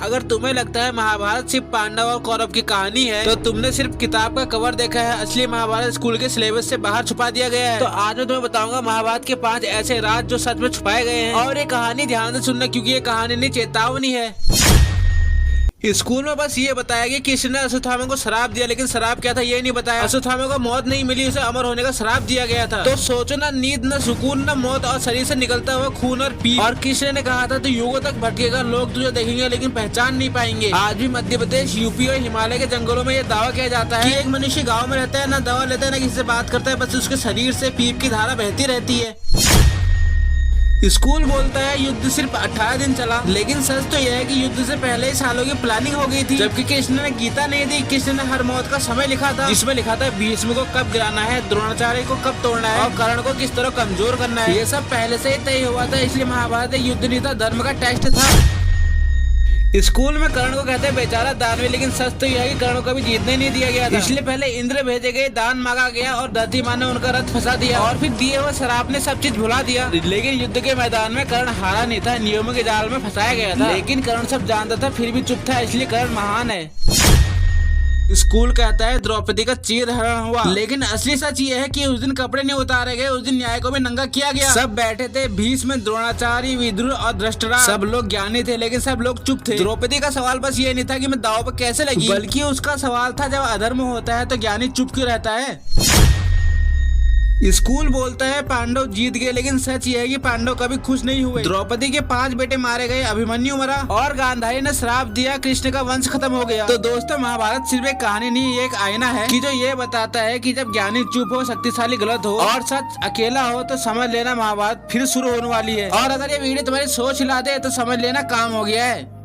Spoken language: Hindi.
अगर तुम्हें लगता है महाभारत सिर्फ पांडव और कौरव की कहानी है तो तुमने सिर्फ किताब का कवर देखा है। असली महाभारत स्कूल के सिलेबस से बाहर छुपा दिया गया है। तो आज मैं तुम्हें बताऊंगा महाभारत के 5 ऐसे राज जो सच में छुपाए गए हैं। और ये कहानी ध्यान से सुनना क्योंकि ये कहानी नहीं चेतावनी है। स्कूल में बस ये बताया गया कि कृष्ण ने अश्वत्थामा को श्राप दिया, लेकिन श्राप क्या था ये नहीं बताया। अश्वत्थामा को मौत नहीं मिली, उसे अमर होने का श्राप दिया गया था। तो सोचो ना, नींद न सुकून न मौत और शरीर से निकलता हुआ खून और पीप। और कृष्ण ने कहा था तो युगों तक भटकेगा, लोग तुझे देखेंगे लेकिन पहचान नहीं पाएंगे। आज भी मध्य प्रदेश, यूपी और हिमालय के जंगलों में ये दावा किया जाता है कि एक मनुष्य गाँव में रहता है, न दवा लेता है न किसी से बात करता है, बस उसके शरीर से पीप की धारा बहती रहती है। स्कूल बोलता है युद्ध सिर्फ 18 दिन चला, लेकिन सच तो यह है कि युद्ध से पहले ही सालों की प्लानिंग हो गई थी। जबकि कृष्ण ने गीता नहीं दी, कृष्ण ने हर मौत का समय लिखा था, जिसमें लिखा था भीष्म को कब गिराना है, द्रोणाचार्य को कब तोड़ना है और कर्ण को किस तरह कमजोर करना है। ये सब पहले से ही तय हुआ था, इसलिए महाभारत एक युद्ध नहीं था, धर्म का टेस्ट था। स्कूल में कर्ण को कहते हैं बेचारा दानवी, लेकिन सच तो यह है कि कर्ण को कभी जीतने नहीं दिया गया था। इसलिए पहले इंद्र भेजे गए, दान मांगा गया और धरती माँ ने उनका रथ फंसा दिया और फिर दिए हुए शराब ने सब चीज भुला दिया। लेकिन युद्ध के मैदान में कर्ण हारा नहीं था, नियमों के जाल में फंसाया गया था। लेकिन कर्ण सब जानता था फिर भी चुप था, इसलिए कर्ण महान है। स्कूल कहता है द्रौपदी का चीरहरण हुआ, लेकिन असली सच ये है कि उस दिन कपड़े नहीं उतारे गए, उस दिन न्याय को भी नंगा किया गया। सब बैठे थे, भीष्म, द्रोणाचार्य, विदुर और धृतराष्ट्र, सब लोग ज्ञानी थे लेकिन सब लोग चुप थे। द्रौपदी का सवाल बस ये नहीं था कि मैं दांव पर कैसे लगी, बल्कि उसका सवाल था जब अधर्म होता है तो ज्ञानी चुप क्यों रहता है। स्कूल बोलता है पांडव जीत गए, लेकिन सच ये है कि पांडव कभी खुश नहीं हुए। द्रौपदी के 5 बेटे मारे गए, अभिमन्यु मरा और गांधारी ने श्राप दिया, कृष्ण का वंश खत्म हो गया। तो दोस्तों, महाभारत सिर्फ एक कहानी नहीं, ये एक आईना है कि जो ये बताता है कि जब ज्ञानी चुप हो, शक्तिशाली गलत हो और सच अकेला हो तो समझ लेना महाभारत फिर शुरू होने वाली है। और अगर ये वीडियो तुम्हारी सोच हिला दे तो समझ लेना काम हो गया है।